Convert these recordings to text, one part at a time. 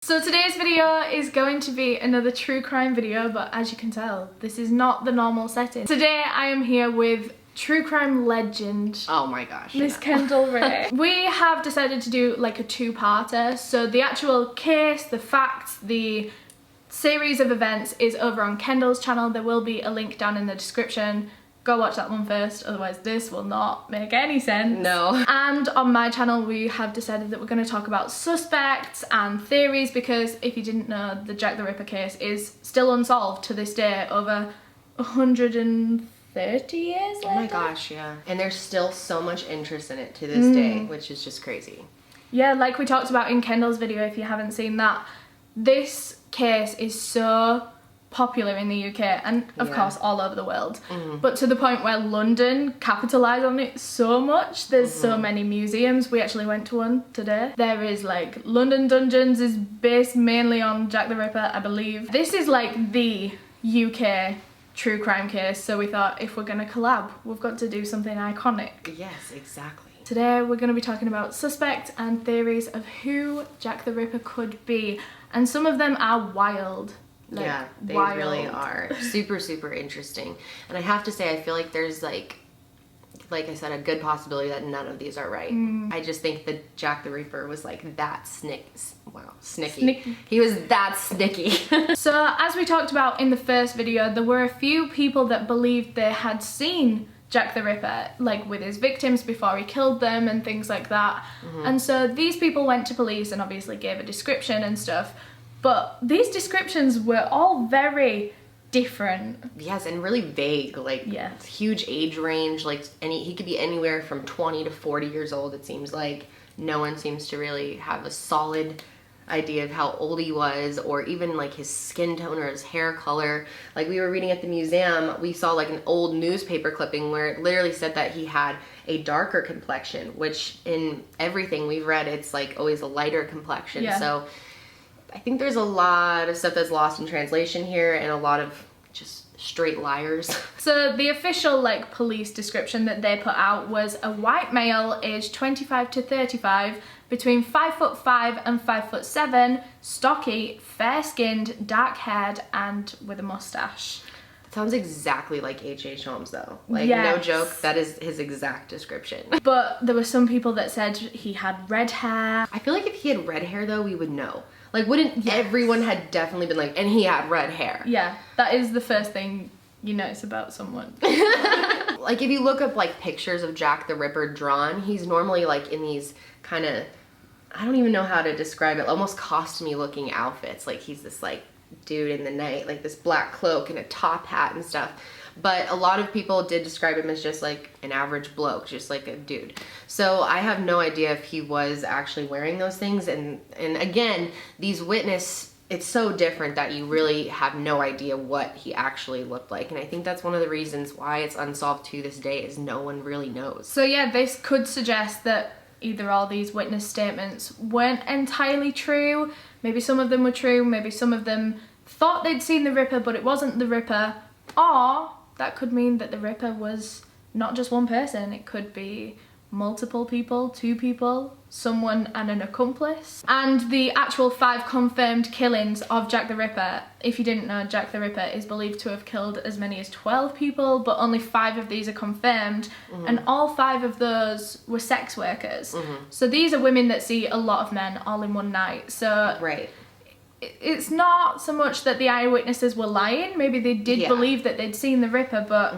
So today's video is going to be another true crime video, but as you can tell, this is not the normal setting. Today I am here with true crime legend. Oh my gosh. Miss Kendall Rae. We have decided to do like a two-parter. So the actual case, the facts, the series of events is over on Kendall's channel. There will be a link down in the description. Go watch that one first, otherwise this will not make any sense. No. And on my channel we have decided that we're going to talk about suspects and theories, because if you didn't know, the Jack the Ripper case is still unsolved to this day, over 130 years later. Oh my gosh, yeah. And there's still so much interest in it to this day, which is just crazy. Yeah, like we talked about in Kendall's video, if you haven't seen that, this case is so popular in the UK and of course all over the world, but to the point where London capitalised on it so much. There's so many museums. We actually went to one today. There is like London Dungeons is based mainly on Jack the Ripper, I believe. This is like the UK true crime case, so we thought if we're gonna collab, we've got to do something iconic. Yes, exactly. Today we're going to be talking about suspects and theories of who Jack the Ripper could be, and some of them are wild. Like, yeah, they wild. really are. Super interesting. And I have to say, I feel like there's like I said, a good possibility that none of these are right. I just think that Jack the Ripper was like that snicky. He was that snicky. So as we talked about in the first video, there were a few people that believed they had seen Jack the Ripper, like with his victims before he killed them and things like that. And so these people went to police and obviously gave a description and stuff. But these descriptions were all very different. Yes, and really vague, like huge age range, like he could be anywhere from 20 to 40 years old, it seems like. No one seems to really have a solid idea of how old he was, or even like his skin tone or his hair color. Like we were reading at the museum, we saw like an old newspaper clipping where it literally said that he had a darker complexion, which in everything we've read, it's like always a lighter complexion. So I think there's a lot of stuff that's lost in translation here, and a lot of just straight liars. So the official like police description that they put out was a white male aged 25 to 35, between 5'5" and 5'7", stocky, fair-skinned, dark-haired, and with a mustache. That sounds exactly like H.H. Holmes though. Like no joke, that is his exact description. But there were some people that said he had red hair. I feel like if he had red hair though, we would know. Like, wouldn't everyone had definitely been like, and he had red hair. Yeah, that is the first thing you notice about someone. Like, if you look up, like, pictures of Jack the Ripper drawn, he's normally, like, in these kind of, I don't even know how to describe it, almost costumey looking outfits. Like, he's this, like, dude in the night, like, this black cloak and a top hat and stuff. But a lot of people did describe him as just like an average bloke, just like a dude. So I have no idea if he was actually wearing those things. And again, these witnesses, it's so different that you really have no idea what he actually looked like. And I think that's one of the reasons why it's unsolved to this day, is no one really knows. So yeah, this could suggest that either all these witness statements weren't entirely true. Maybe some of them were true. Maybe some of them thought they'd seen the Ripper, but it wasn't the Ripper. Or that could mean that the Ripper was not just one person. It could be multiple people, two people, someone and an accomplice. And the actual 5 confirmed killings of Jack the Ripper, if you didn't know, Jack the Ripper is believed to have killed as many as 12 people, but only 5 of these are confirmed. And all 5 of those were sex workers. So these are women that see a lot of men all in one night. So it's not so much that the eyewitnesses were lying. Maybe they did believe that they'd seen the Ripper, but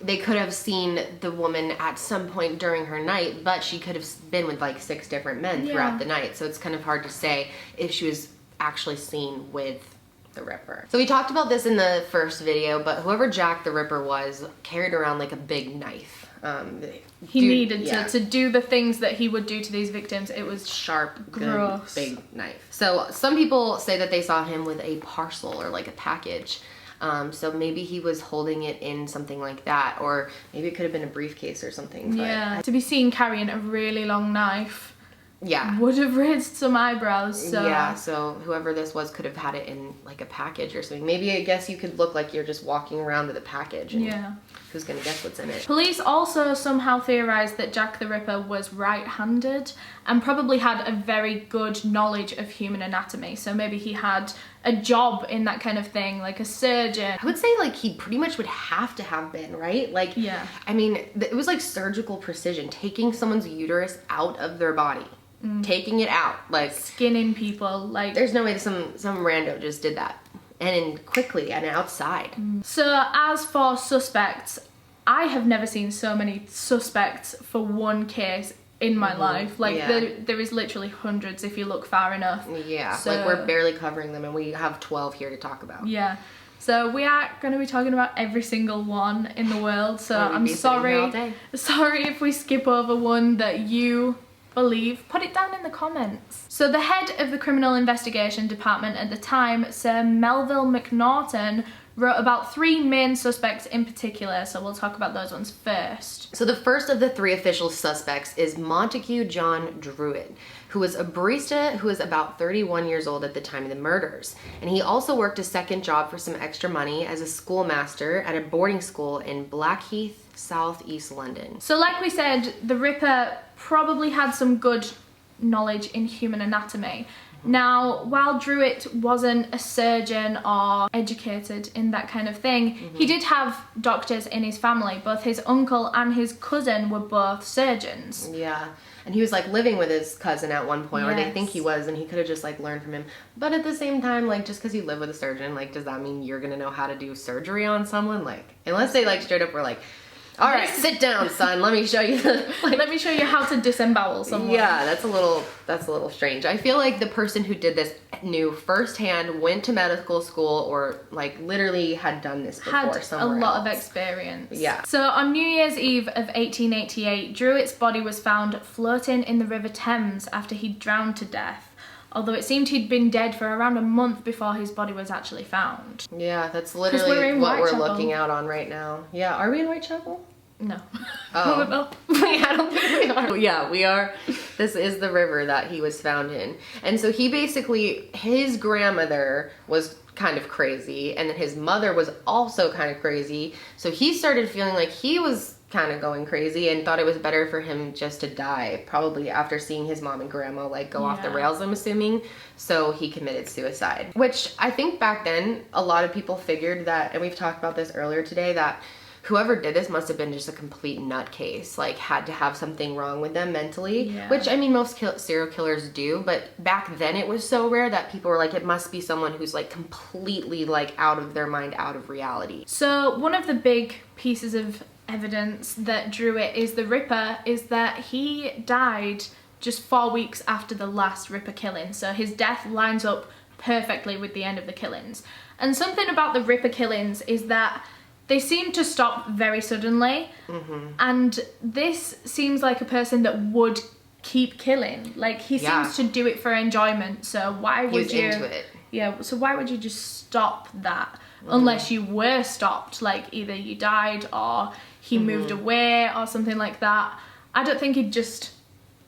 they could have seen the woman at some point during her night, but she could have been with like 6 different men throughout the night. So it's kind of hard to say if she was actually seen with the Ripper. So we talked about this in the first video, but whoever Jack the Ripper was carried around like a big knife. He needed to do the things that he would do to these victims. It was sharp, gross, good, big knife. So some people say that they saw him with a parcel or like a package. So maybe he was holding it in something like that, or maybe it could have been a briefcase or something. But to be seen carrying a really long knife, Yeah. would have raised some eyebrows. So. Yeah, so whoever this was could have had it in like a package or something. Maybe I guess you could look like you're just walking around with a package. And yeah. who's gonna guess what's in it? Police also somehow theorized that Jack the Ripper was right-handed and probably had a very good knowledge of human anatomy. So maybe he had a job in that kind of thing, like a surgeon. I would say like he pretty much would have to have been, right? Like, yeah. I mean, it was like surgical precision, taking someone's uterus out of their body, taking it out, like skinning people, like there's no way that some rando just did that, and quickly and outside. So as for suspects, I have never seen so many suspects for one case in my life. Like there is literally hundreds if you look far enough. Yeah, so, like we're barely covering them, and we have 12 here to talk about. Yeah. So we are going to be talking about every single one in the world. So I'm sorry if we skip over one that you believe. Put it down in the comments. So the head of the Criminal Investigation Department at the time, Sir Melville McNaughton, wrote about 3 main suspects in particular, so we'll talk about those ones first. So the first of the 3 official suspects is Montague John Druitt, who was a barista who was about 31 years old at the time of the murders. And he also worked a second job for some extra money as a schoolmaster at a boarding school in Blackheath, South East London. So like we said, the Ripper probably had some good knowledge in human anatomy. Now, while Druitt wasn't a surgeon or educated in that kind of thing, he did have doctors in his family. Both his uncle and his cousin were both surgeons. Yeah, and he was like living with his cousin at one point, or they think he was, and he could have just like learned from him. But at the same time, like just because you live with a surgeon, like does that mean you're gonna know how to do surgery on someone? Like, unless they like straight up were like, all right, sit down, son. Let me show you. Let me show you how to disembowel someone. Yeah, that's a little strange. I feel like the person who did this knew firsthand, went to medical school, or like literally had done this before had somewhere a lot else. of experience. Yeah. So on New Year's Eve of 1888, Druitt's body was found floating in the River Thames after he'd drowned to death. Although it seemed he'd been dead for around a month before his body was actually found. Yeah, that's literally what we're looking out on right now. Yeah, are we in Whitechapel? No. Oh. I don't think we are. Yeah, we are. This is the river that he was found in. And so he basically, his grandmother was kind of crazy, and then his mother was also kind of crazy. So he started feeling like he was kind of going crazy and thought it was better for him just to die, probably after seeing his mom and grandma like go off the rails, I'm assuming. So he committed suicide, which I think back then a lot of people figured that, and we've talked about this earlier today, that whoever did this must have been just a complete nutcase, like had to have something wrong with them mentally, which I mean most serial killers do, but back then it was so rare that people were like, it must be someone who's like completely like out of their mind, out of reality. So one of the big pieces of evidence that Druitt is the Ripper is that he died just 4 weeks after the last Ripper killing, so his death lines up perfectly with the end of the killings. And something about the Ripper killings is that they seem to stop very suddenly, and this seems like a person that would keep killing. Like, he seems to do it for enjoyment, so why would you... into it. Yeah, so why would you just stop that? Unless you were stopped, like either you died or he moved away or something like that. I don't think he'd just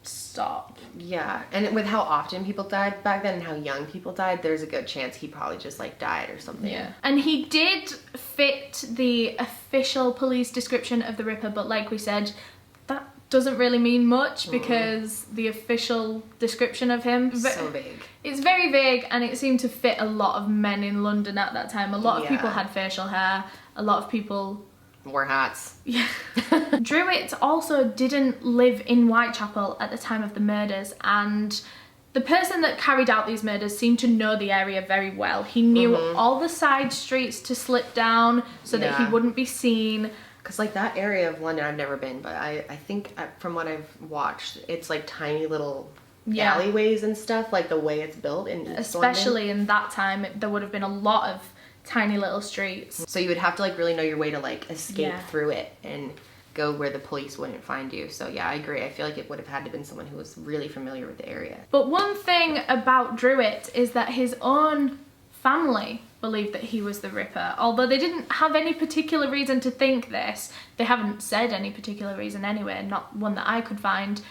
stop. Yeah, and with how often people died back then and how young people died, there's a good chance he probably just like died or something. Yeah. And he did fit the official police description of the Ripper, but like we said, that doesn't really mean much because the official description of him... So vague. It's very vague, and it seemed to fit a lot of men in London at that time. A lot of people had facial hair, a lot of people... wore hats. Yeah. Druitt also didn't live in Whitechapel at the time of the murders, and the person that carried out these murders seemed to know the area very well. He knew all the side streets to slip down so that he wouldn't be seen. Because like that area of London, I've never been, but I think from what I've watched, it's like tiny little alleyways and stuff, like the way it's built in East Especially London. in that time, there would have been a lot of tiny little streets. So you would have to like really know your way to like escape through it and go where the police wouldn't find you. So yeah, I agree. I feel like it would have had to have been someone who was really familiar with the area. But one thing about Druitt is that his own family believed that he was the Ripper. Although they didn't have any particular reason to think this. They haven't said any particular reason anyway, not one that I could find.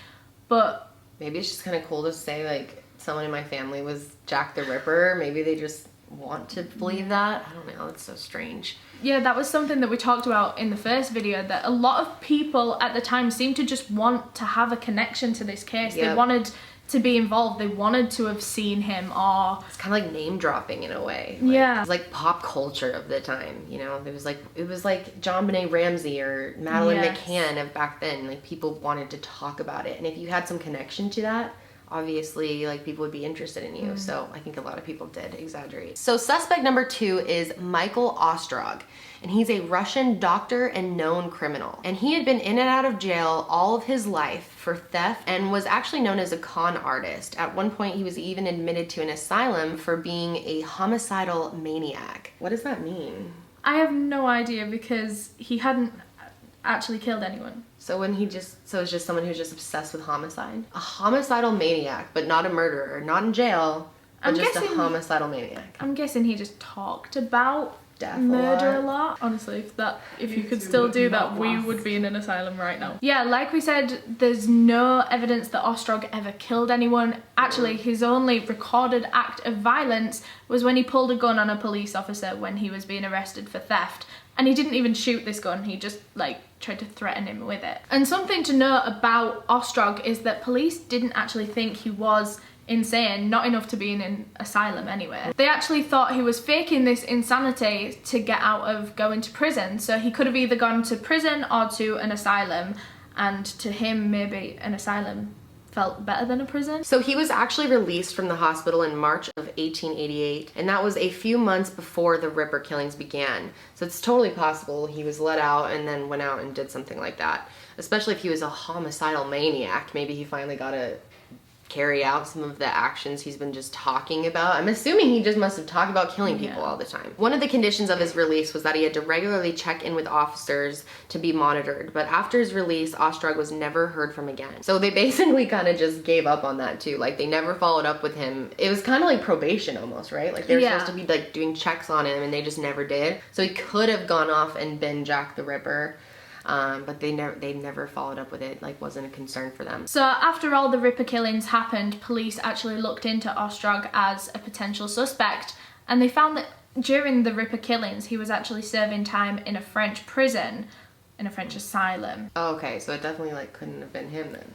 But Maybe it's just kind of cool to say, like, someone in my family was Jack the Ripper. Maybe they just want to believe that. I don't know. It's so strange. Yeah, that was something that we talked about in the first video, that a lot of people at the time seemed to just want to have a connection to this case. Yep. They wanted to be involved. They wanted to have seen him, or... It's kind of like name dropping in a way. Yeah. It was like pop culture of the time, you know? It was like John Benet Ramsey or Madeline McCann of back then. Like, people wanted to talk about it. And if you had some connection to that, obviously, like, people would be interested in you. So I think a lot of people did exaggerate. So suspect number 2 is Michael Ostrog, and he's a Russian doctor and known criminal. And he had been in and out of jail all of his life for theft and was actually known as a con artist. At one point, he was even admitted to an asylum for being a homicidal maniac. What does that mean? I have no idea, because he hadn't actually killed anyone. So it's just someone who's just obsessed with homicide? A homicidal maniac, but not a murderer, not in jail, but just a homicidal maniac. I'm guessing he just talked about Death murder a lot. Honestly, if you could still do that, we would be in an asylum right now. Yeah, like we said, there's no evidence that Ostrog ever killed anyone. Actually, his only recorded act of violence was when he pulled a gun on a police officer when he was being arrested for theft. And he didn't even shoot this gun, he just, like, tried to threaten him with it. And something to note about Ostrog is that police didn't actually think he was insane, not enough to be in an asylum anyway. They actually thought he was faking this insanity to get out of going to prison, so he could have either gone to prison or to an asylum, and to him, maybe an asylum felt better than a prison. So he was actually released from the hospital in March of 1888, and that was a few months before the Ripper killings began. So it's totally possible he was let out and then went out and did something like that. Especially if he was a homicidal maniac. Maybe he finally got to carry out some of the actions he's been just talking about. I'm assuming he just must have talked about killing people all the time. One of the conditions of his release was that he had to regularly check in with officers to be monitored, but after his release, Ostrog was never heard from again. So they basically kind of just gave up on that too. Like, they never followed up with him. It was kind of like probation almost, right? Like, they were supposed to be like doing checks on him, and they just never did. So he could have gone off and been Jack the Ripper. But they never followed up with it, like, wasn't a concern for them. So after all the Ripper killings happened, police actually looked into Ostrog as a potential suspect, and they found that during the Ripper killings, he was actually serving time in a French prison, in a French asylum. Oh, okay, so it definitely, like, couldn't have been him then.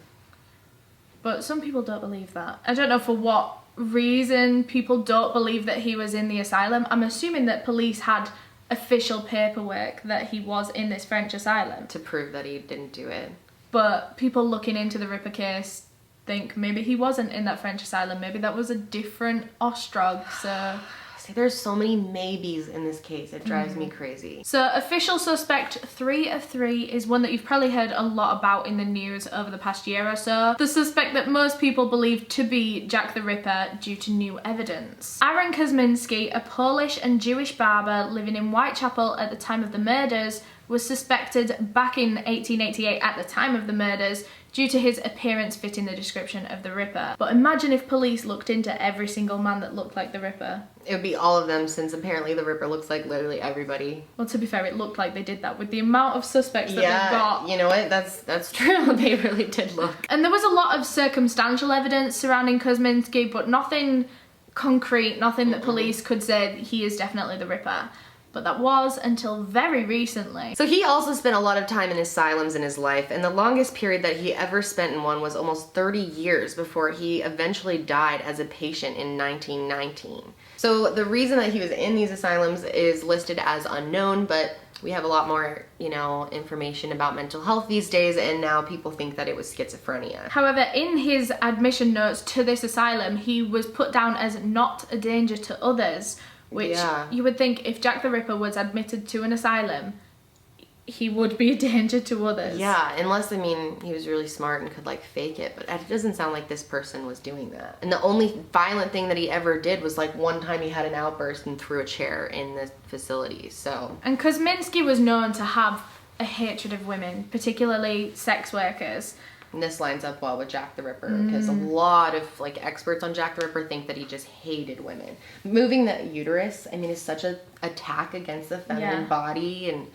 But some people don't believe that. I don't know for what reason people don't believe that he was in the asylum. I'm assuming that police had official paperwork that he was in this French asylum to prove that he didn't do it. But people looking into the Ripper case think maybe he wasn't in that French asylum. Maybe that was a different Ostrog. So see, there's so many maybes in this case. It drives me crazy. So official suspect 3 of 3 is one that you've probably heard a lot about in the news over the past year or so. The suspect that most people believe to be Jack the Ripper due to new evidence. Aaron Kosminski, a Polish and Jewish barber living in Whitechapel at the time of the murders, was suspected back in 1888 at the time of the murders due to his appearance fitting the description of the Ripper. But imagine if police looked into every single man that looked like the Ripper. It would be all of them, since apparently the Ripper looks like literally everybody. Well, to be fair, it looked like they did that with the amount of suspects that they've got. You know what? That's true. They really did look. And there was a lot of circumstantial evidence surrounding Kosminski, but nothing concrete, nothing that police could say he is definitely the Ripper. But that was until very recently. So he also spent a lot of time in asylums in his life, and the longest period that he ever spent in one was almost 30 years before he eventually died as a patient in 1919. So the reason that he was in these asylums is listed as unknown, but we have a lot more, you know, information about mental health these days, and now people think that it was schizophrenia. However, in his admission notes to this asylum, he was put down as not a danger to others, which you would think if Jack the Ripper was admitted to an asylum, he would be a danger to others. Yeah, unless, I mean, he was really smart and could, like, fake it, but it doesn't sound like this person was doing that. And the only violent thing that he ever did was, like, one time he had an outburst and threw a chair in the facility, so. And Kosminski was known to have a hatred of women, particularly sex workers. And this lines up well with Jack the Ripper, because a lot of, like, experts on Jack the Ripper think that he just hated women. Moving the uterus, I mean, is such an attack against the feminine body, and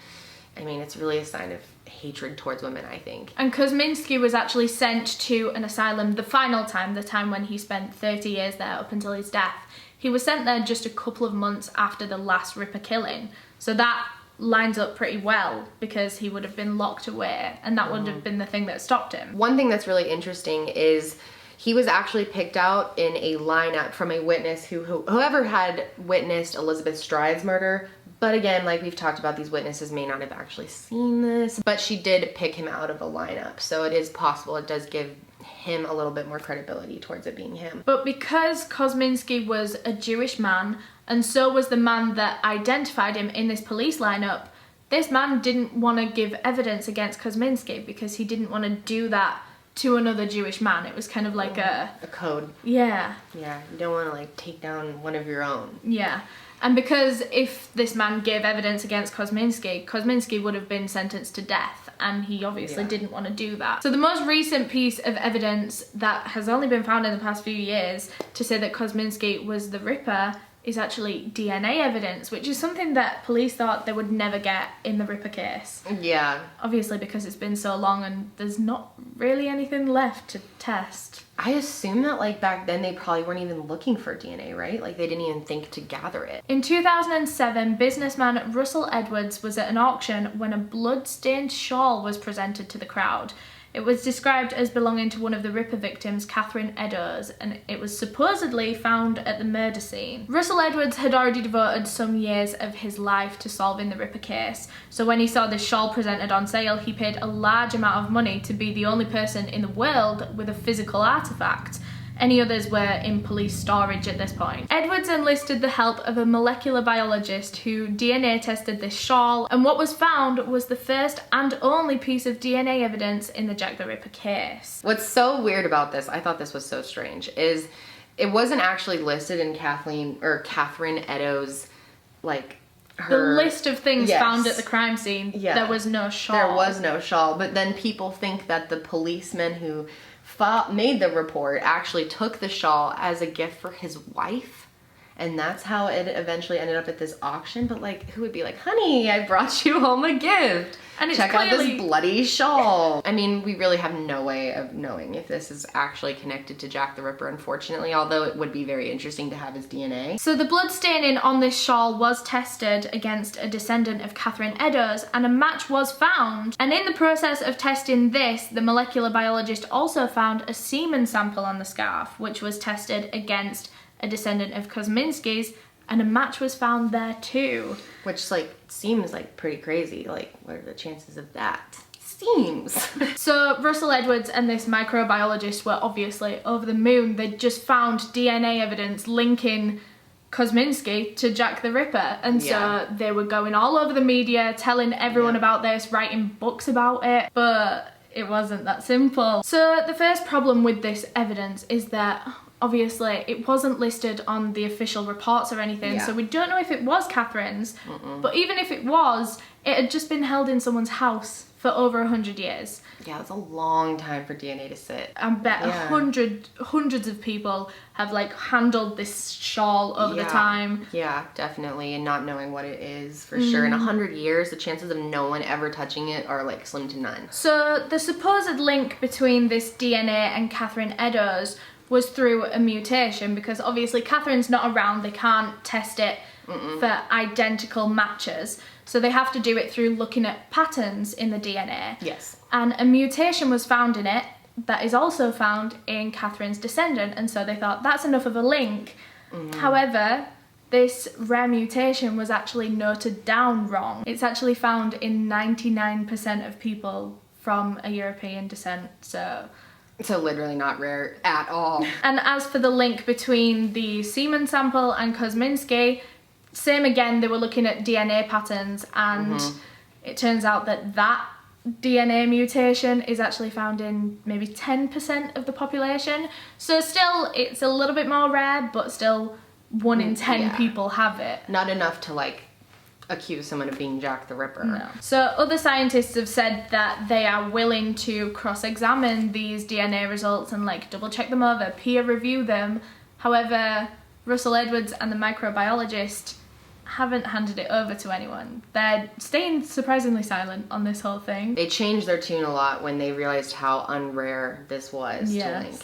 I mean, it's really a sign of hatred towards women, I think. And Kosminski was actually sent to an asylum the final time, the time when he spent 30 years there up until his death. He was sent there just a couple of months after the last Ripper killing. So that lines up pretty well, because he would have been locked away, and that would have been the thing that stopped him. One thing that's really interesting is he was actually picked out in a lineup from a witness whoever had witnessed Elizabeth Stride's murder. But again, like we've talked about, these witnesses may not have actually seen this, but she did pick him out of a lineup. So it is possible, it does give him a little bit more credibility towards it being him. But because Kosminski was a Jewish man, and so was the man that identified him in this police lineup, this man didn't want to give evidence against Kosminski because he didn't want to do that to another Jewish man. It was kind of like a code. Yeah. Yeah, you don't want to like take down one of your own. Yeah. And because if this man gave evidence against Kosminski, Kosminski would have been sentenced to death, and he obviously didn't want to do that. So the most recent piece of evidence that has only been found in the past few years to say that Kosminski was the Ripper is actually DNA evidence, which is something that police thought they would never get in the Ripper case. Yeah. Obviously because it's been so long and there's not really anything left to test. I assume that like back then they probably weren't even looking for DNA, right? Like they didn't even think to gather it. In 2007, businessman Russell Edwards was at an auction when a blood-stained shawl was presented to the crowd. It was described as belonging to one of the Ripper victims, Catherine Eddowes, and it was supposedly found at the murder scene. Russell Edwards had already devoted some years of his life to solving the Ripper case, so when he saw this shawl presented on sale, he paid a large amount of money to be the only person in the world with a physical artifact. Any others were in police storage at this point. Edwards enlisted the help of a molecular biologist who DNA tested this shawl, and what was found was the first and only piece of DNA evidence in the Jack the Ripper case. What's so weird about this, I thought this was so strange, is it wasn't actually listed in Catherine Eddowes, like, the list of things found at the crime scene. There was no shawl. There was no shawl, but then people think that the policeman who made the report actually took the shawl as a gift for his wife, and that's how it eventually ended up at this auction. But like, who would be like, honey, I brought you home a gift, and check out this bloody shawl. I mean, we really have no way of knowing if this is actually connected to Jack the Ripper, unfortunately, although it would be very interesting to have his DNA. So the blood staining on this shawl was tested against a descendant of Catherine Eddowes, and a match was found. And in the process of testing this, the molecular biologist also found a semen sample on the scarf, which was tested against a descendant of Kosminski's, and a match was found there too. Which like seems like pretty crazy. Like, what are the chances of that? Seems. So Russell Edwards and this microbiologist were obviously over the moon. They'd just found DNA evidence linking Kosminski to Jack the Ripper, and so they were going all over the media telling everyone about this, writing books about it, but it wasn't that simple. So the first problem with this evidence is that obviously it wasn't listed on the official reports or anything, so we don't know if it was Catherine's. But even if it was, it had just been held in someone's house for over 100 years. Yeah, it's a long time for DNA to sit. I bet hundreds of people have like handled this shawl over the time. Yeah, definitely, and not knowing what it is for sure. In 100 years, the chances of no one ever touching it are like slim to none. So the supposed link between this DNA and Catherine Eddowes was through a mutation, because obviously Catherine's not around, they can't test it for identical matches. So they have to do it through looking at patterns in the DNA. Yes. And a mutation was found in it that is also found in Catherine's descendant, and so they thought that's enough of a link. However, this rare mutation was actually noted down wrong. It's actually found in 99% of people from a European descent, so literally not rare at all. And as for the link between the semen sample and Kosminski, same again, they were looking at DNA patterns, and it turns out that that DNA mutation is actually found in maybe 10% of the population. So still, it's a little bit more rare, but still 1 in 10 people have it. Not enough to like accuse someone of being Jack the Ripper. No. So other scientists have said that they are willing to cross-examine these DNA results and like double check them over, peer review them. However, Russell Edwards and the microbiologist haven't handed it over to anyone. They're staying surprisingly silent on this whole thing. They changed their tune a lot when they realized how unrare this was to Link.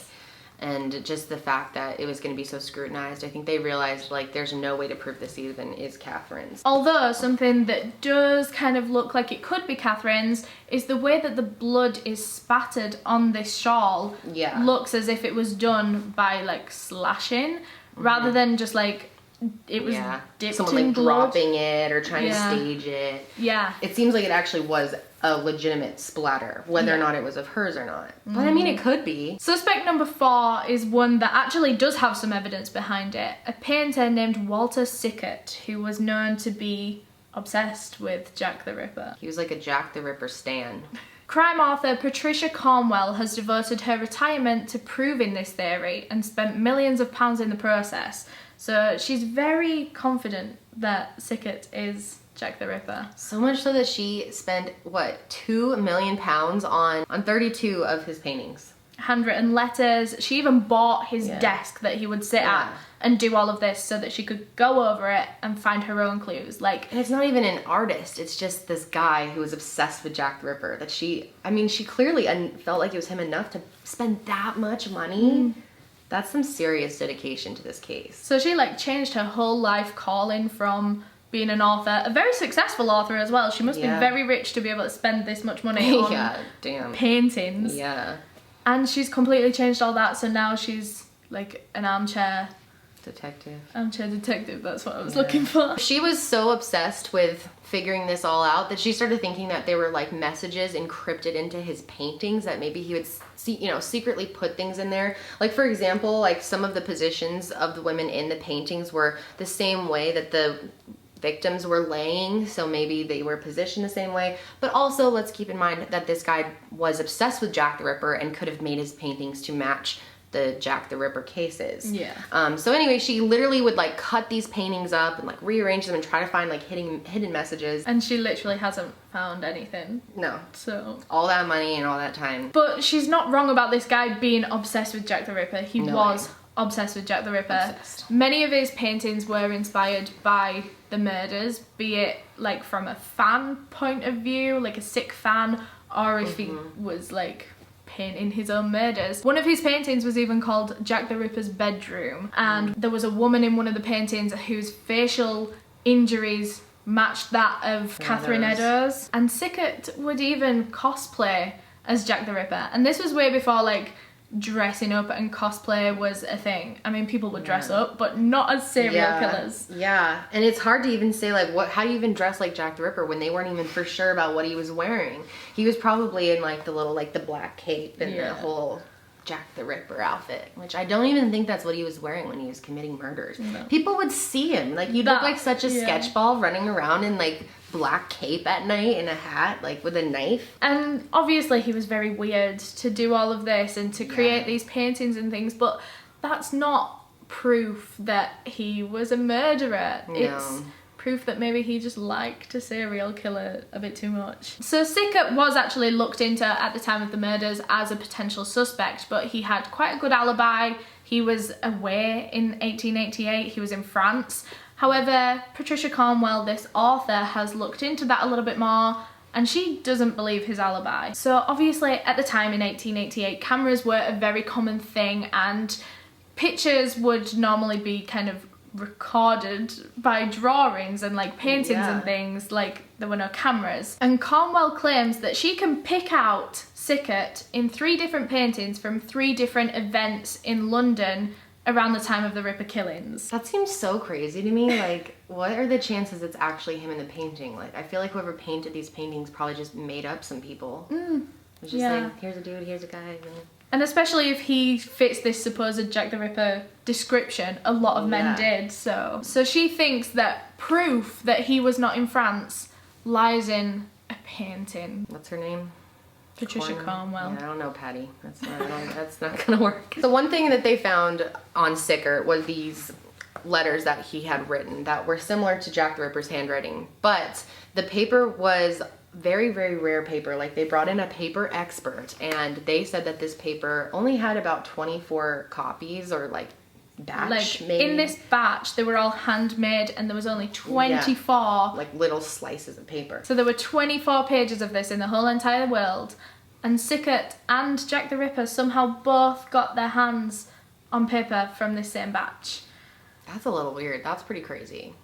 And just the fact that it was going to be so scrutinized, I think they realized, like, there's no way to prove this even is Catherine's. Although something that does kind of look like it could be Catherine's is the way that the blood is spattered on this shawl. Yeah. Looks as if it was done by, like, slashing, rather than just, like, it was dipped someone, in like, blood. dropping it or trying to stage it. Yeah. It seems like it actually was a legitimate splatter, whether or not it was of hers or not. But I mean, it could be. Suspect number 4 is one that actually does have some evidence behind it. A painter named Walter Sickert, who was known to be obsessed with Jack the Ripper. He was like a Jack the Ripper stan. Crime author Patricia Cornwell has devoted her retirement to proving this theory and spent millions of pounds in the process. So she's very confident that Sickert is Jack the Ripper. So much so that she spent, what, £2 million on 32 of his paintings. Handwritten letters. She even bought his desk that he would sit at and do all of this so that she could go over it and find her own clues. Like, and it's not even an artist. It's just this guy who was obsessed with Jack the Ripper that she clearly felt like it was him enough to spend that much money. That's some serious dedication to this case. So she, like, changed her whole life calling from being an author, a very successful author as well. She must be very rich to be able to spend this much money on paintings. Yeah. And she's completely changed all that, so now she's like an armchair detective. Armchair detective, that's what I was looking for. She was so obsessed with figuring this all out that she started thinking that there were like messages encrypted into his paintings that maybe he would secretly put things in there. Like, for example, like some of the positions of the women in the paintings were the same way that the victims were laying, so maybe they were positioned the same way. But also, let's keep in mind that this guy was obsessed with Jack the Ripper and could have made his paintings to match the Jack the Ripper cases. Yeah. So anyway, she literally would like cut these paintings up and like rearrange them and try to find like hidden messages. And she literally hasn't found anything. No. So all that money and all that time. But she's not wrong about this guy being obsessed with Jack the Ripper. He was obsessed with Jack the Ripper. Obsessed. Many of his paintings were inspired by the murders, be it like from a fan point of view, like a sick fan, or if he was like painting his own murders. One of his paintings was even called Jack the Ripper's Bedroom, and there was a woman in one of the paintings whose facial injuries matched that of Catherine Eddowes. And Sickert would even cosplay as Jack the Ripper, and this was way before like dressing up and cosplay was a thing. I mean, people would dress up, but not as serial killers. Yeah, and it's hard to even say like how do you even dress like Jack the Ripper when they weren't even for sure about what he was wearing. He was probably in like the little like the black cape and the whole Jack the Ripper outfit, which I don't even think that's what he was wearing when he was committing murders. No. People would see him like you'd look like such a sketchball running around in like black cape at night and a hat, like with a knife. And obviously he was very weird to do all of this and to create these paintings and things, but that's not proof that he was a murderer. No. It's proof that maybe he just liked a serial killer a bit too much. So Sickert was actually looked into at the time of the murders as a potential suspect, but he had quite a good alibi. He was away in 1888, he was in France. However, Patricia Cornwell, this author, has looked into that a little bit more, and she doesn't believe his alibi. So obviously at the time in 1888, cameras were a very common thing, and pictures would normally be kind of recorded by drawings and like paintings and things, like there were no cameras. And Cornwell claims that she can pick out Sickert in 3 different paintings from 3 different events in London around the time of the Ripper killings. That seems so crazy to me. Like, what are the chances it's actually him in the painting? Like, I feel like whoever painted these paintings probably just made up some people. It's just like, here's a dude, here's a guy. And especially if he fits this supposed Jack the Ripper description, a lot of men did. So she thinks that proof that he was not in France lies in a painting. What's her name? Patricia Cornwell. Yeah, I don't know, Patty. That's not gonna work. The one thing that they found on Sickert was these letters that he had written that were similar to Jack the Ripper's handwriting, but the paper was very, very rare paper. Like, they brought in a paper expert, and they said that this paper only had about 24 copies, or like batch Like, made. in this batch, they were all handmade and there was only 24. Like little slices of paper. So there were 24 pages of this in the whole entire world. And Sickert and Jack the Ripper somehow both got their hands on paper from this same batch. That's a little weird. That's pretty crazy.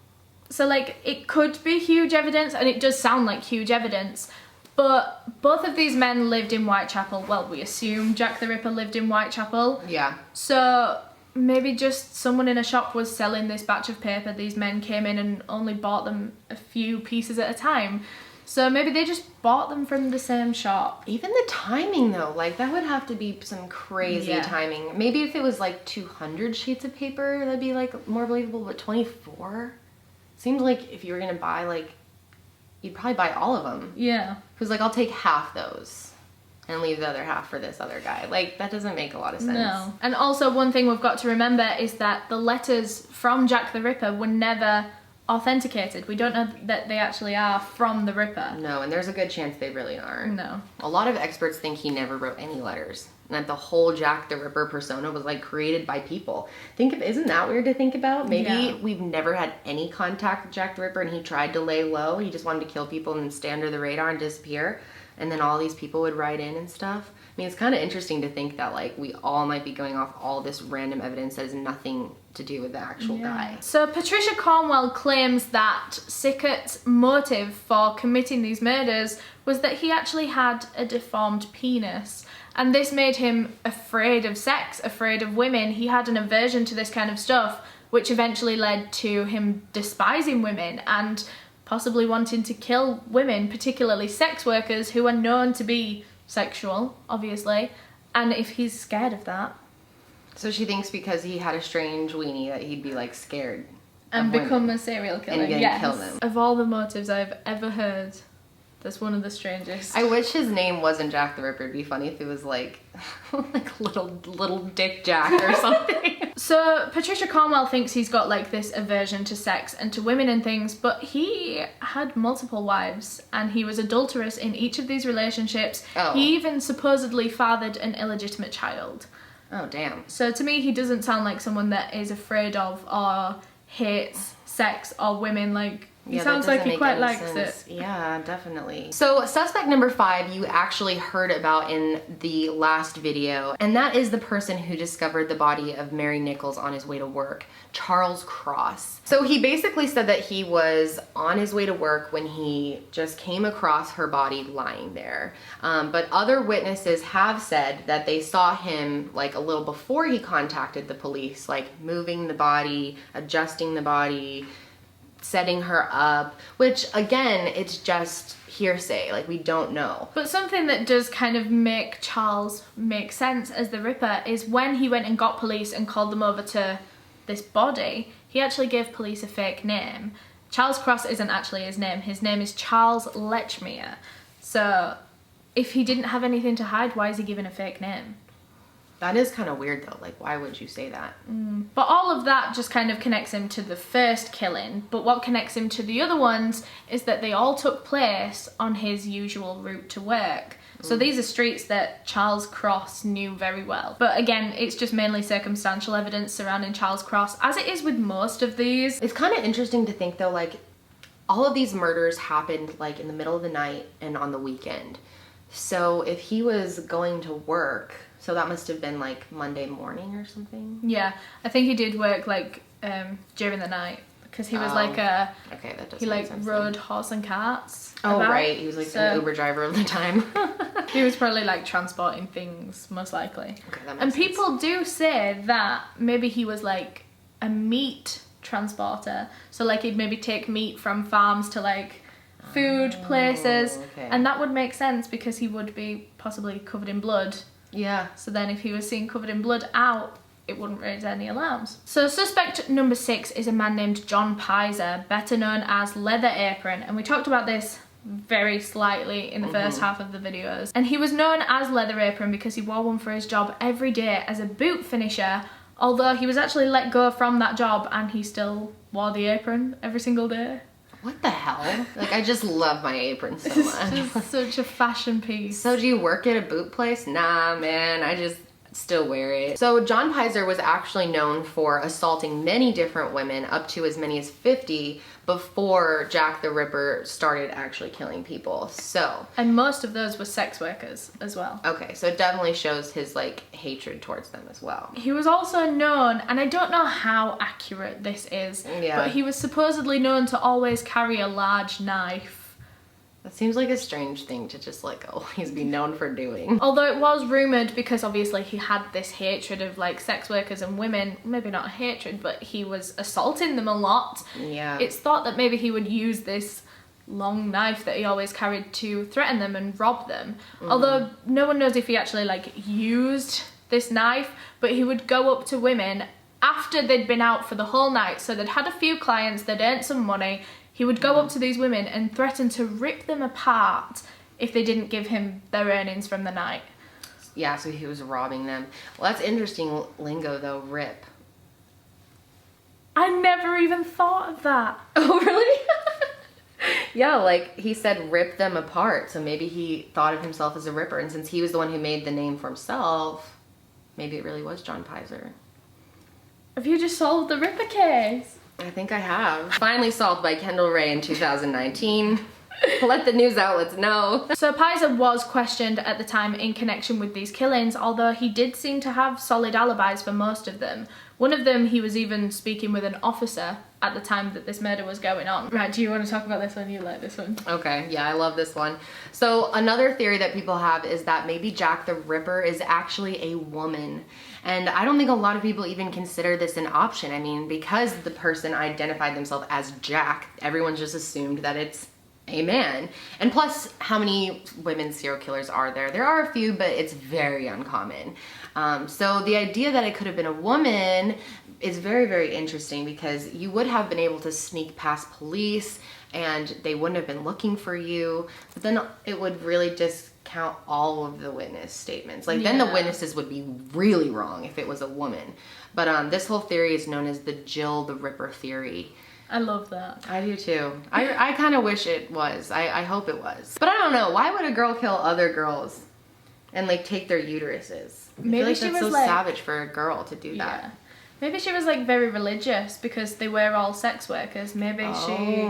So, like, it could be huge evidence, and it does sound like huge evidence, but both of these men lived in Whitechapel. Well, we assume Jack the Ripper lived in Whitechapel. Yeah. So maybe just someone in a shop was selling this batch of paper. These men came in and only bought them a few pieces at a time. So maybe they just bought them from the same shop. Even the timing, though, like, that would have to be some crazy timing. Maybe if it was, like, 200 sheets of paper, that'd be, like, more believable, but 24? Seems like if you were gonna buy, like, you'd probably buy all of them. Yeah. Who's like, I'll take half those and leave the other half for this other guy. Like, that doesn't make a lot of sense. No. And also, one thing we've got to remember is that the letters from Jack the Ripper were never authenticated. We don't know that they actually are from the Ripper. No, and there's a good chance they really aren't. No. A lot of experts think he never wrote any letters, and that the whole Jack the Ripper persona was, like, created by people. Isn't that weird to think about? Maybe we've never had any contact with Jack the Ripper and he tried to lay low. He just wanted to kill people and stay under the radar and disappear. And then all these people would write in and stuff. I mean, it's kind of interesting to think that, like, we all might be going off all this random evidence that has nothing to do with the actual guy. So Patricia Cornwell claims that Sickert's motive for committing these murders was that he actually had a deformed penis. And this made him afraid of sex, afraid of women. He had an aversion to this kind of stuff, which eventually led to him despising women and possibly wanting to kill women, particularly sex workers who are known to be sexual, obviously. And if he's scared of that... So she thinks because he had a strange weenie that he'd be, like, scared and of become women a serial killer. and kill them. Of all the motives I've ever heard, that's one of the strangest. I wish his name wasn't Jack the Ripper. It'd be funny if it was like little Dick Jack or something. So Patricia Cornwell thinks he's got, like, this aversion to sex and to women and things, but he had multiple wives and he was adulterous in each of these relationships. Oh. He even supposedly fathered an illegitimate child. Oh, damn. So to me, he doesn't sound like someone that is afraid of or hates sex or women. Like, he sounds like he quite likes it. Yeah, definitely. So suspect number 5 you actually heard about in the last video, and that is the person who discovered the body of Mary Nichols on his way to work, Charles Cross. So he basically said that he was on his way to work when he just came across her body lying there. But other witnesses have said that they saw him, like, a little before he contacted the police, like moving the body, adjusting the body, setting her up, which, again, it's just hearsay. Like, we don't know. But something that does kind of make Charles make sense as the Ripper is when he went and got police and called them over to this body, he actually gave police a fake name. Charles Cross isn't actually his name. His name is Charles Lechmere. So if he didn't have anything to hide, why is he giving a fake name? That is kind of weird, though. Like, why would you say that? But all of that just kind of connects him to the first killing. But what connects him to the other ones is that they all took place on his usual route to work. So these are streets that Charles Cross knew very well. But again, it's just mainly circumstantial evidence surrounding Charles Cross, as it is with most of these. It's kind of interesting to think, though, like, all of these murders happened, like, in the middle of the night and on the weekend. So if he was going to work... So that must have been, like, Monday morning or something? Yeah, I think he did work, like, during the night. Because he was, like, a... Okay, that does he, make like, sense rode then. horse and carts. Oh, about. right. He was, like, an Uber driver of the time. He was probably, like, transporting things, most likely. Okay, that makes and sense. people do say that maybe he was, like, a meat transporter. So, like, he'd maybe take meat from farms to, like, food places. Okay. And that would make sense because he would be possibly covered in blood. Yeah. So then if he was seen covered in blood out, it wouldn't raise any alarms. So suspect number 6 is a man named John Pizer, better known as Leather Apron. And we talked about this very slightly in the first half of the videos. And he was known as Leather Apron because he wore one for his job every day as a boot finisher, although he was actually let go from that job and he still wore the apron every single day. What the hell? Like, I just love my apron so much. It's just such a fashion piece. So do you work at a boot place? Nah, man. I just still wear it. So John Pizer was actually known for assaulting many different women, up to as many as 50, before Jack the Ripper started actually killing people. So, and most of those were sex workers as well. Okay, so it definitely shows his like hatred towards them as well. He was also known, and I don't know how accurate this is, but he was supposedly known to always carry a large knife. That seems like a strange thing to just like always be known for doing. Although it was rumoured, because obviously he had this hatred of like sex workers and women, maybe not a hatred, but he was assaulting them a lot. Yeah. It's thought that maybe he would use this long knife that he always carried to threaten them and rob them. Although no one knows if he actually like used this knife, but he would go up to women after they'd been out for the whole night, so they'd had a few clients, they'd earned some money. He would go up to these women and threaten to rip them apart if they didn't give him their earnings from the night. Yeah, so he was robbing them. Well, that's interesting lingo though, rip. I never even thought of that. Oh, really? Yeah, like he said rip them apart, so maybe he thought of himself as a ripper, and since he was the one who made the name for himself, maybe it really was John Pizer. Have you just solved the Ripper case? I think I have. Finally solved by Kendall Rae in 2019. Let the news outlets know. So Pizer was questioned at the time in connection with these killings, although he did seem to have solid alibis for most of them. One of them, he was even speaking with an officer at the time that this murder was going on. Right, do you want to talk about this one? You like this one? Okay, yeah, I love this one. So another theory that people have is that maybe Jack the Ripper is actually a woman. And I don't think a lot of people even consider this an option. I mean, because the person identified themselves as Jack, everyone just assumed that it's a man. And plus, how many women serial killers are there? There are a few, but it's very uncommon. So the idea that it could have been a woman is very, very interesting, because you would have been able to sneak past police and they wouldn't have been looking for you. But then it would really discount all of the witness statements. Like, then the witnesses would be really wrong if it was a woman. But this whole theory is known as the Jill the Ripper theory. I love that. I do too. I kind of wish it was. I hope it was. But I don't know. Why would a girl kill other girls and like take their uteruses? Maybe I feel like she that's was so like, savage for a girl to do that. Yeah. Maybe she was like very religious because they were all sex workers. Maybe she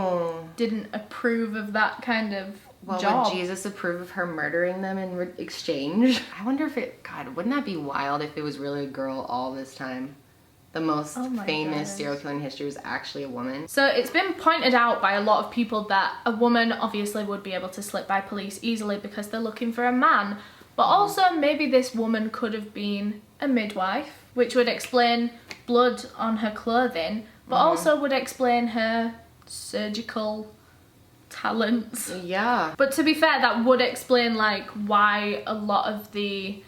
didn't approve of that kind of job. Would Jesus approve of her murdering them in exchange? I wonder if it, God, wouldn't that be wild if it was really a girl all this time? The most famous serial killer in history was actually a woman. So it's been pointed out by a lot of people that a woman obviously would be able to slip by police easily because they're looking for a man. But also maybe this woman could have been a midwife, which would explain blood on her clothing, but also would explain her surgical talents. Yeah. But to be fair, that would explain like why a lot of the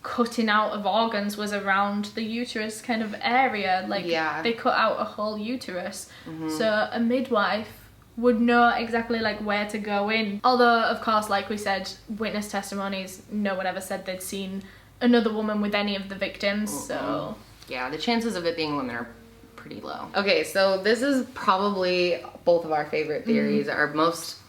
cutting out of organs was around the uterus kind of area. Like they cut out a whole uterus. So a midwife would know exactly like where to go in. Although of course, like we said, witness testimonies, no one ever said they'd seen another woman with any of the victims. So yeah, the chances of it being women are pretty low. Okay, so this is probably both of our favorite theories, our most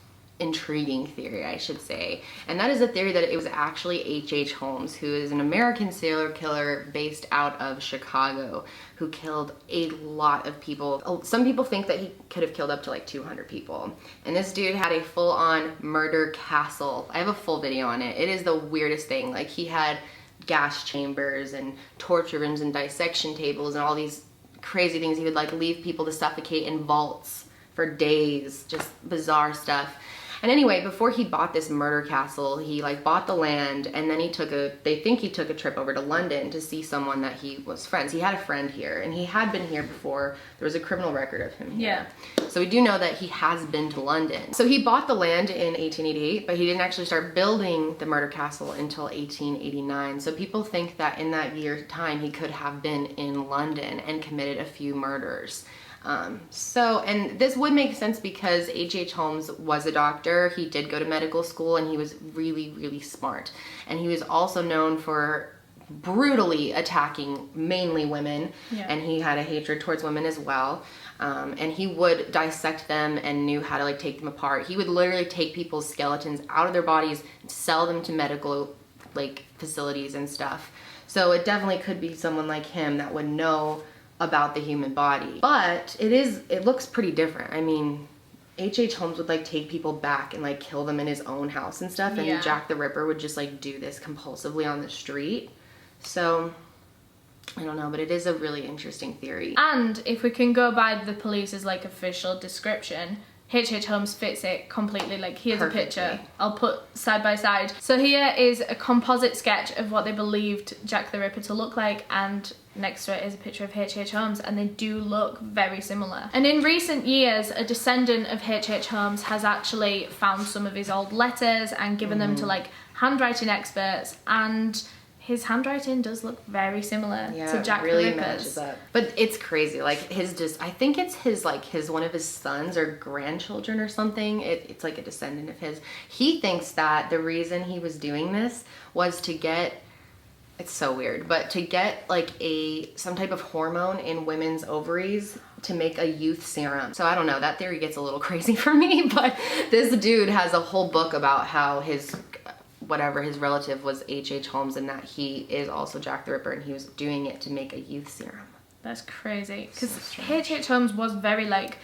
intriguing theory, I should say. And that is the theory that it was actually H.H. Holmes, who is an American serial killer based out of Chicago, who killed a lot of people. Some people think that he could have killed up to like 200 people. And this dude had a full-on murder castle. I have a full video on it. It is the weirdest thing. Like, he had gas chambers and torture rooms and dissection tables and all these crazy things. He would like leave people to suffocate in vaults for days, just bizarre stuff. And anyway, before he bought this murder castle, he like bought the land, and then they think he took a trip over to London to see someone that he was friends. He had a friend here, and he had been here before. There was a criminal record of him here. Yeah. So we do know that he has been to London. So he bought the land in 1888, but he didn't actually start building the murder castle until 1889. So people think that in that year's time, he could have been in London and committed a few murders. And this would make sense because H.H. Holmes was a doctor. He did go to medical school, and he was really, really smart. And he was also known for brutally attacking mainly women, and he had a hatred towards women as well. And he would dissect them and knew how to like take them apart. He would literally take people's skeletons out of their bodies and sell them to medical like facilities and stuff. So it definitely could be someone like him that would know about the human body. But it looks pretty different. I mean, H.H. Holmes would like take people back and like kill them in his own house and stuff, and Jack the Ripper would just like do this compulsively on the street. So I don't know, but it is a really interesting theory. And if we can go by the police's like official description, H.H. Holmes fits it completely. Like, here's a picture I'll put side by side. So here is a composite sketch of what they believed Jack the Ripper to look like, and next to it is a picture of H.H. Holmes, and they do look very similar. And in recent years, a descendant of H.H. Holmes has actually found some of his old letters and given them to like handwriting experts, and his handwriting does look very similar to Jack the Ripper's. Matches up. But it's crazy. Like, I think it's his, like, one of his sons or grandchildren or something. It's like a descendant of his. He thinks that the reason he was doing this was to get, it's so weird, but to get like some type of hormone in women's ovaries to make a youth serum. So I don't know, that theory gets a little crazy for me, but this dude has a whole book about how his relative was H.H. Holmes, and that he is also Jack the Ripper, and he was doing it to make a youth serum. That's crazy, because H.H. Holmes was very like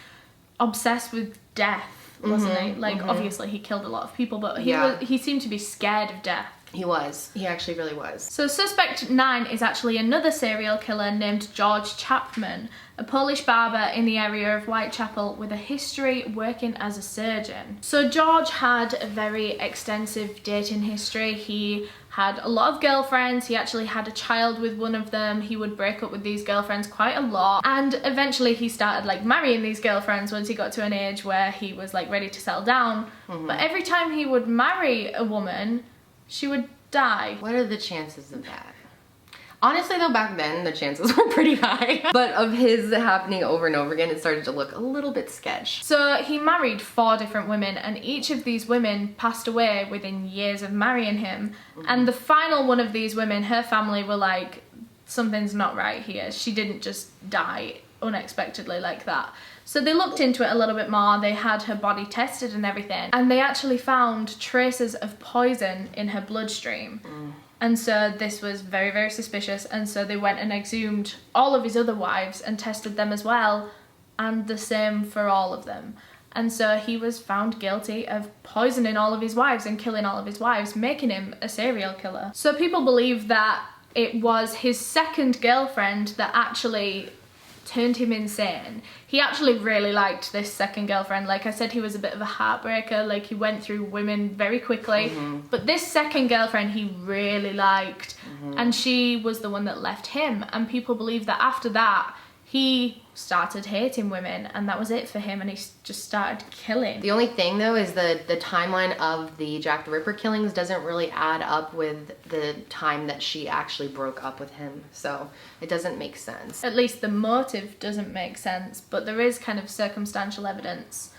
obsessed with death, wasn't he? Like, obviously he killed a lot of people, but he seemed to be scared of death. He was. He actually really was. So suspect 9 is actually another serial killer named George Chapman, a Polish barber in the area of Whitechapel with a history working as a surgeon. So George had a very extensive dating history. He had a lot of girlfriends. He actually had a child with one of them. He would break up with these girlfriends quite a lot. And eventually he started like marrying these girlfriends once he got to an age where he was like ready to settle down. But every time he would marry a woman, she would die. What are the chances of that? Honestly though, back then the chances were pretty high. But of his happening over and over again, it started to look a little bit sketch. So he married 4 different women, and each of these women passed away within years of marrying him. And the final one of these women, her family were like, something's not right here. She didn't just die unexpectedly like that. So they looked into it a little bit more. They had her body tested and everything, and they actually found traces of poison in her bloodstream. And so this was very, very suspicious, and so they went and exhumed all of his other wives and tested them as well, and the same for all of them. And so he was found guilty of poisoning all of his wives and killing all of his wives, making him a serial killer. So people believe that it was his second girlfriend that actually turned him insane. He actually really liked this second girlfriend. Like I said, he was a bit of a heartbreaker. Like, he went through women very quickly. But this second girlfriend he really liked. And she was the one that left him. And people believe that after that, he started hating women, and that was it for him, and he just started killing. The only thing though is the timeline of the Jack the Ripper killings doesn't really add up with the time that she actually broke up with him, so it doesn't make sense. At least the motive doesn't make sense, but there is kind of circumstantial evidence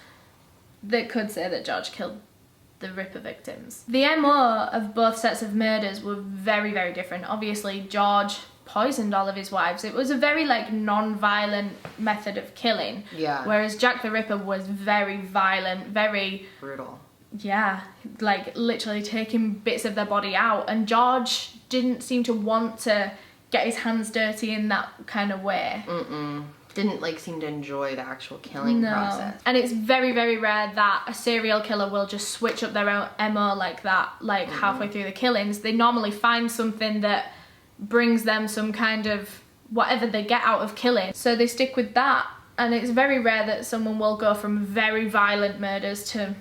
that could say that George killed the Ripper victims. The MO of both sets of murders were very, very different. Obviously, George poisoned all of his wives. It was a very like non-violent method of killing. Yeah. Whereas Jack the Ripper was very violent, very brutal. Yeah, like literally taking bits of their body out. And George didn't seem to want to get his hands dirty in that kind of way. Didn't like seem to enjoy the actual killing process. And it's very, very rare that a serial killer will just switch up their own MO like that, like halfway through the killings. They normally find something that brings them some kind of whatever they get out of killing, so they stick with that. And it's very rare that someone will go from very violent murders to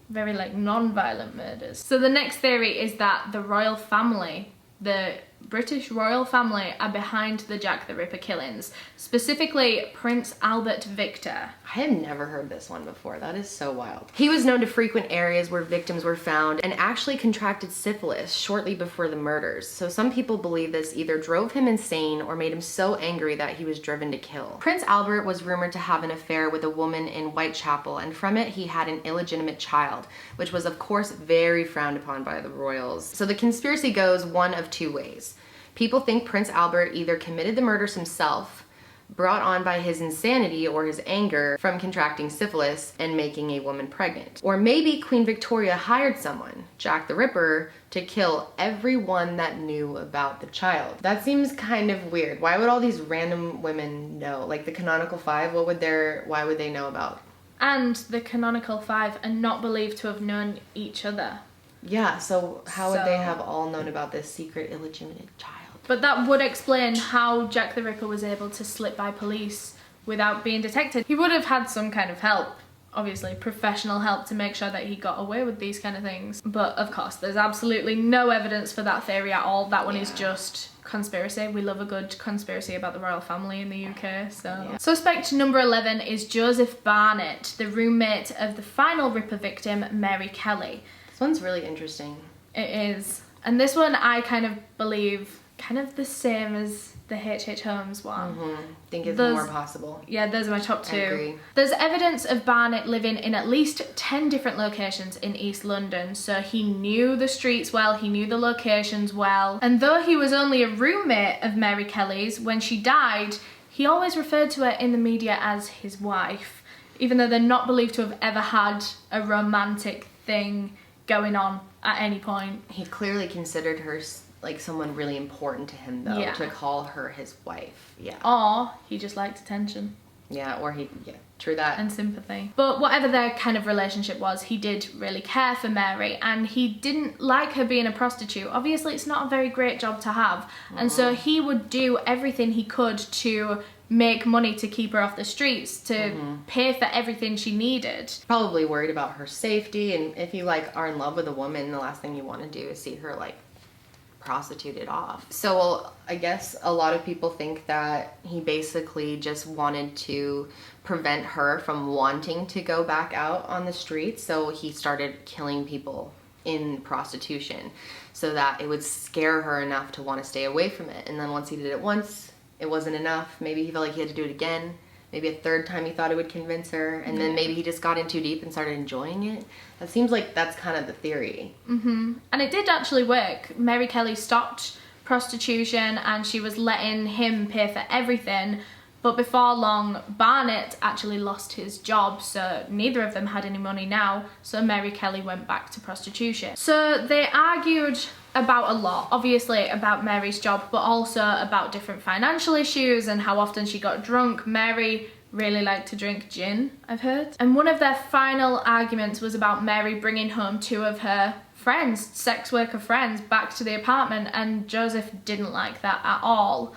very like non-violent murders. So the next theory is that the royal family, the British royal family, are behind the Jack the Ripper killings, specifically Prince Albert Victor. I had never heard this one before. That is so wild. He was known to frequent areas where victims were found and actually contracted syphilis shortly before the murders. So some people believe this either drove him insane or made him so angry that he was driven to kill. Prince Albert was rumored to have an affair with a woman in Whitechapel, and from it he had an illegitimate child, which was of course very frowned upon by the royals. So the conspiracy goes one of two ways. People think Prince Albert either committed the murders himself, brought on by his insanity or his anger from contracting syphilis and making a woman pregnant. Or maybe Queen Victoria hired someone, Jack the Ripper, to kill everyone that knew about the child. That seems kind of weird. Why would all these random women know? Like the canonical five, why would they know about? And the canonical five are not believed to have known each other. Yeah, so how would they have all known about this secret illegitimate child? But that would explain how Jack the Ripper was able to slip by police without being detected. He would have had some kind of help, obviously professional help, to make sure that he got away with these kind of things. But of course, there's absolutely no evidence for that theory at all. That one is just conspiracy. We love a good conspiracy about the royal family in the UK, so. Yeah. Suspect number 11 is Joseph Barnett, the roommate of the final Ripper victim, Mary Kelly. This one's really interesting. It is. And this one I kind of believe kind of the same as the H.H. Holmes one. I think it's more possible. Yeah, those are my top two. I agree. There's evidence of Barnett living in at least 10 different locations in East London, so he knew the streets well, he knew the locations well. And though he was only a roommate of Mary Kelly's, when she died, he always referred to her in the media as his wife, even though they're not believed to have ever had a romantic thing going on at any point. He clearly considered her like someone really important to him, though, to call her his wife. Yeah. Or he just liked attention. Yeah, or true that. And sympathy. But whatever their kind of relationship was, he did really care for Mary, and he didn't like her being a prostitute. Obviously, it's not a very great job to have. And so he would do everything he could to make money to keep her off the streets, to pay for everything she needed. Probably worried about her safety, and if you like are in love with a woman, the last thing you want to do is see her like prostituted off. So I guess a lot of people think that he basically just wanted to prevent her from wanting to go back out on the streets, so he started killing people in prostitution so that it would scare her enough to want to stay away from it. And then once he did it once, it wasn't enough. Maybe he felt like he had to do it again. Maybe a third time he thought it would convince her, and then maybe he just got in too deep and started enjoying it. That seems like that's kind of the theory. And it did actually work. Mary Kelly stopped prostitution and she was letting him pay for everything. But before long, Barnett actually lost his job, so neither of them had any money now, so Mary Kelly went back to prostitution. So they argued about a lot, obviously about Mary's job, but also about different financial issues and how often she got drunk. Mary really liked to drink gin, I've heard. And one of their final arguments was about Mary bringing home two of her friends, sex worker friends, back to the apartment, and Joseph didn't like that at all.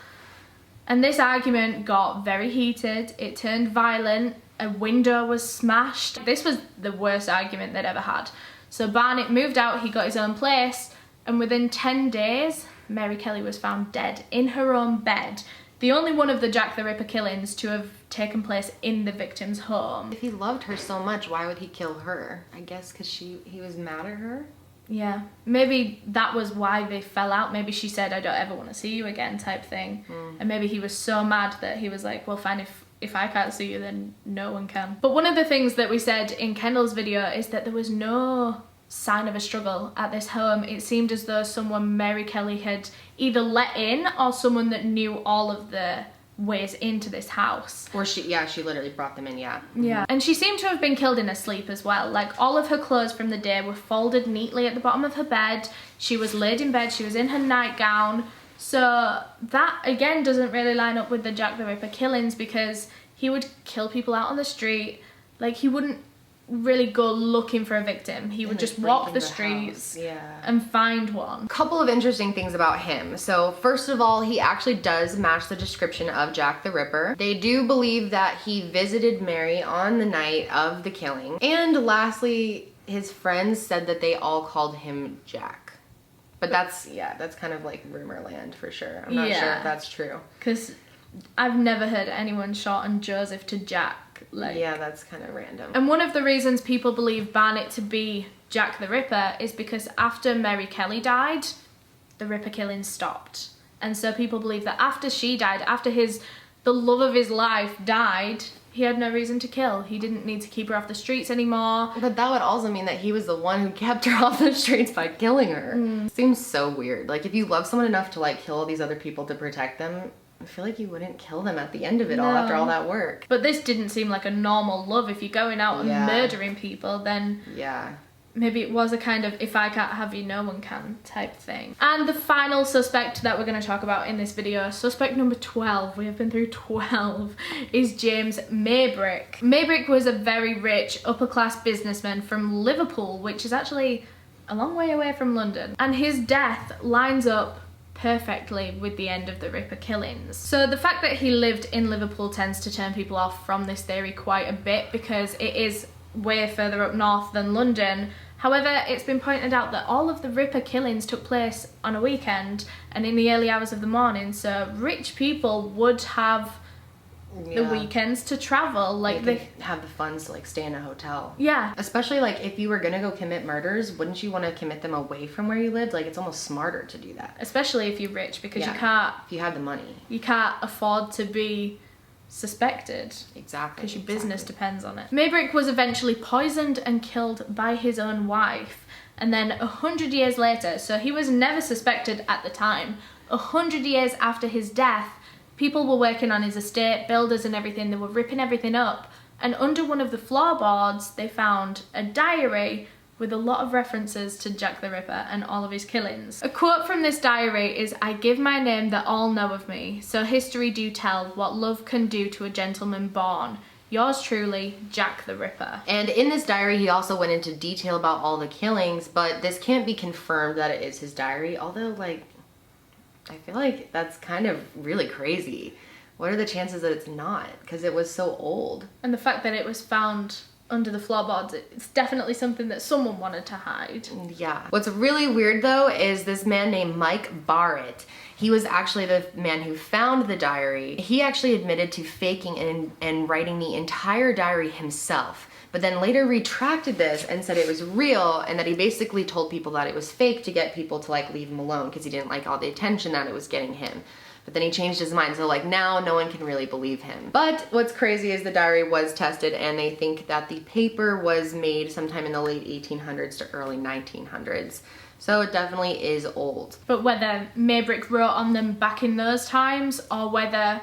And this argument got very heated, it turned violent, a window was smashed. This was the worst argument they'd ever had. So Barnett moved out, he got his own place, and within 10 days, Mary Kelly was found dead in her own bed. The only one of the Jack the Ripper killings to have taken place in the victim's home. If he loved her so much, why would he kill her? I guess because he was mad at her? Yeah, maybe that was why they fell out. Maybe she said, I don't ever want to see you again type thing. And maybe he was so mad that he was like, well fine, if I can't see you, then no one can. But one of the things that we said in Kendall's video is that there was no sign of a struggle at this home. It seemed as though someone Mary Kelly had either let in or someone that knew all of the ways into this house. Or she literally brought them in, Yeah, and she seemed to have been killed in her sleep as well. Like, all of her clothes from the day were folded neatly at the bottom of her bed. She was laid in bed, she was in her nightgown. So that, again, doesn't really line up with the Jack the Ripper killings, because he would kill people out on the street. Like, he wouldn't really go looking for a victim. He would just walk the streets and find one. Couple of interesting things about him. So first of all, he actually does match the description of Jack the Ripper. They do believe that he visited Mary on the night of the killing. And lastly, his friends said that they all called him Jack. But that's kind of like rumor land for sure. I'm not sure if that's true. Because I've never heard anyone shorten Joseph to Jack. Like, yeah, that's kind of random. And one of the reasons people believe Barnett to be Jack the Ripper is because after Mary Kelly died, the Ripper killings stopped. And so people believe that after she died, after the love of his life died, he had no reason to kill. He didn't need to keep her off the streets anymore. But that would also mean that he was the one who kept her off the streets by killing her. Seems so weird. Like, if you love someone enough to like kill all these other people to protect them, I feel like you wouldn't kill them at the end of it all No. after all that work. But this didn't seem like a normal love. If you're going out and murdering people, then yeah, maybe it was a kind of if I can't have you, no one can type thing. And the final suspect that we're going to talk about in this video, suspect number 12, we have been through 12, is James Maybrick. Maybrick was a very rich upper class businessman from Liverpool, which is actually a long way away from London. And his death lines up perfectly with the end of the Ripper killings. So the fact that he lived in Liverpool tends to turn people off from this theory quite a bit because it is way further up north than London. However, it's been pointed out that all of the Ripper killings took place on a weekend and in the early hours of the morning, so rich people would have the weekends to travel. Like they have the funds to like stay in a hotel. Yeah. Especially like if you were gonna go commit murders, wouldn't you want to commit them away from where you lived? Like it's almost smarter to do that. Especially if you're rich, because you can't... If you have the money. You can't afford to be suspected. Exactly. Because your business depends on it. Maybrick was eventually poisoned and killed by his own wife. And then 100 years later, so he was never suspected at the time, 100 years after his death, people were working on his estate, builders and everything, they were ripping everything up. And under one of the floorboards, they found a diary with a lot of references to Jack the Ripper and all of his killings. A quote from this diary is, "I give my name that all know of me, so history do tell what love can do to a gentleman born. Yours truly, Jack the Ripper." And in this diary, he also went into detail about all the killings, but this can't be confirmed that it is his diary, although, like, I feel like that's kind of really crazy. What are the chances that it's not? Because it was so old. And the fact that it was found under the floorboards, it's definitely something that someone wanted to hide. Yeah. What's really weird though is this man named Mike Barrett. He was actually the man who found the diary. He actually admitted to faking and writing the entire diary himself, but then later retracted this and said it was real and that he basically told people that it was fake to get people to like leave him alone because he didn't like all the attention that it was getting him. But then he changed his mind, so like now no one can really believe him. But what's crazy is the diary was tested and they think that the paper was made sometime in the late 1800s to early 1900s. So it definitely is old. But whether Maybrick wrote on them back in those times or whether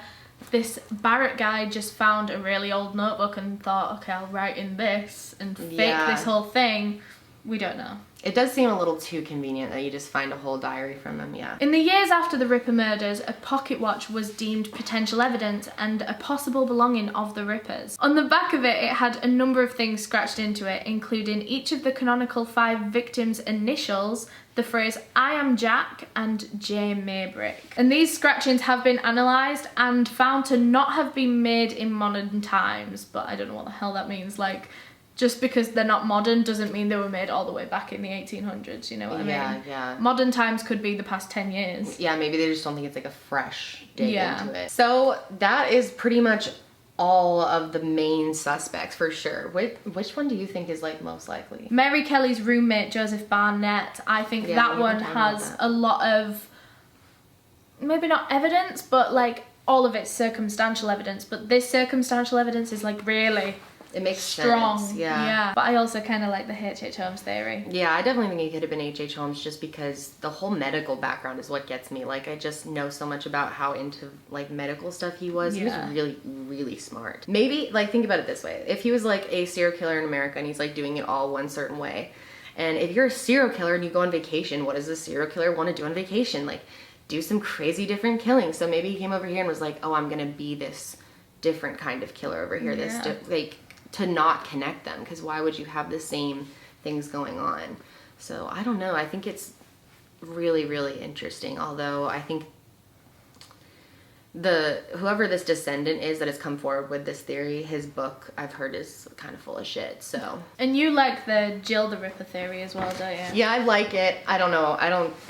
this Barrett guy just found a really old notebook and thought, okay, I'll write in this and fake this whole thing, we don't know. It does seem a little too convenient that you just find a whole diary from him, yeah. In the years after the Ripper murders, a pocket watch was deemed potential evidence and a possible belonging of the Rippers. On the back of it, it had a number of things scratched into it, including each of the canonical 5 victims' initials, the phrase "I am Jack" and "J. Maybrick." And these scratchings have been analysed and found to not have been made in modern times, but I don't know what the hell that means. Like, just because they're not modern doesn't mean they were made all the way back in the 1800s, you know what I mean? Yeah. Modern times could be the past 10 years. Yeah, maybe they just don't think it's like a fresh dig into it. So that is pretty much all of the main suspects for sure. Which one do you think is like most likely? Mary Kelly's roommate, Joseph Barnett, I think that one has a lot of, maybe not evidence, but like all of it's circumstantial evidence. But this circumstantial evidence is like really... It makes strong. sense, yeah. But I also kind of like the H.H. Holmes theory. Yeah, I definitely think it could have been H.H. Holmes just because the whole medical background is what gets me. Like, I just know so much about how into, like, medical stuff he was. He was really, really smart. Maybe, like, think about it this way. If he was, like, a serial killer in America and he's, like, doing it all one certain way, and if you're a serial killer and you go on vacation, what does a serial killer want to do on vacation? Like, do some crazy different killings. So maybe he came over here and was like, oh, I'm going to be this different kind of killer over here. This, to not connect them, because why would you have the same things going on? So I don't know. I think it's really, really interesting. Although I think whoever this descendant is that has come forward with this theory, his book I've heard is kind of full of shit. So. And you like the Jill the Ripper theory as well, don't you? Yeah, I like it. I don't know.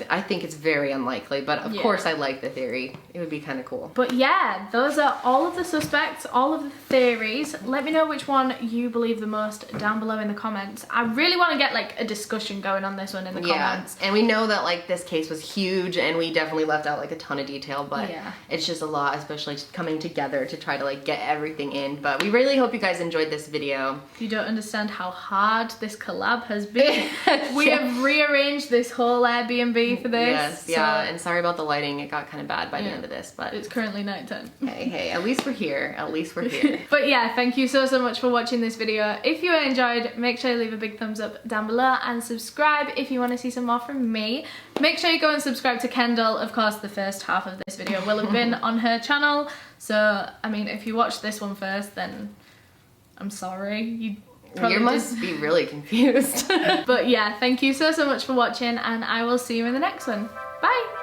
I think it's very unlikely, but of course I like the theory. It would be kind of cool. But yeah, those are all of the suspects, all of the theories. Let me know which one you believe the most down below in the comments. I really want to get like a discussion going on this one in the comments. And we know that like this case was huge and we definitely left out like a ton of detail, but it's just a lot, especially coming together to try to like get everything in. But we really hope you guys enjoyed this video. You don't understand how hard this collab has been. We have rearranged this whole Airbnb for this. Yes, yeah, and sorry about the lighting. It got kind of bad by the end of this, but it's currently nighttime. Hey, at least we're here. At least we're here. But yeah, thank you so much for watching this video. If you enjoyed, make sure you leave a big thumbs up down below and subscribe if you want to see some more from me. Make sure you go and subscribe to Kendall. Of course, the first half of this video will have been on her channel. So, I mean, if you watched this one first, then I'm sorry. You must be really confused. But yeah, thank you so much for watching, and I will see you in the next one. Bye!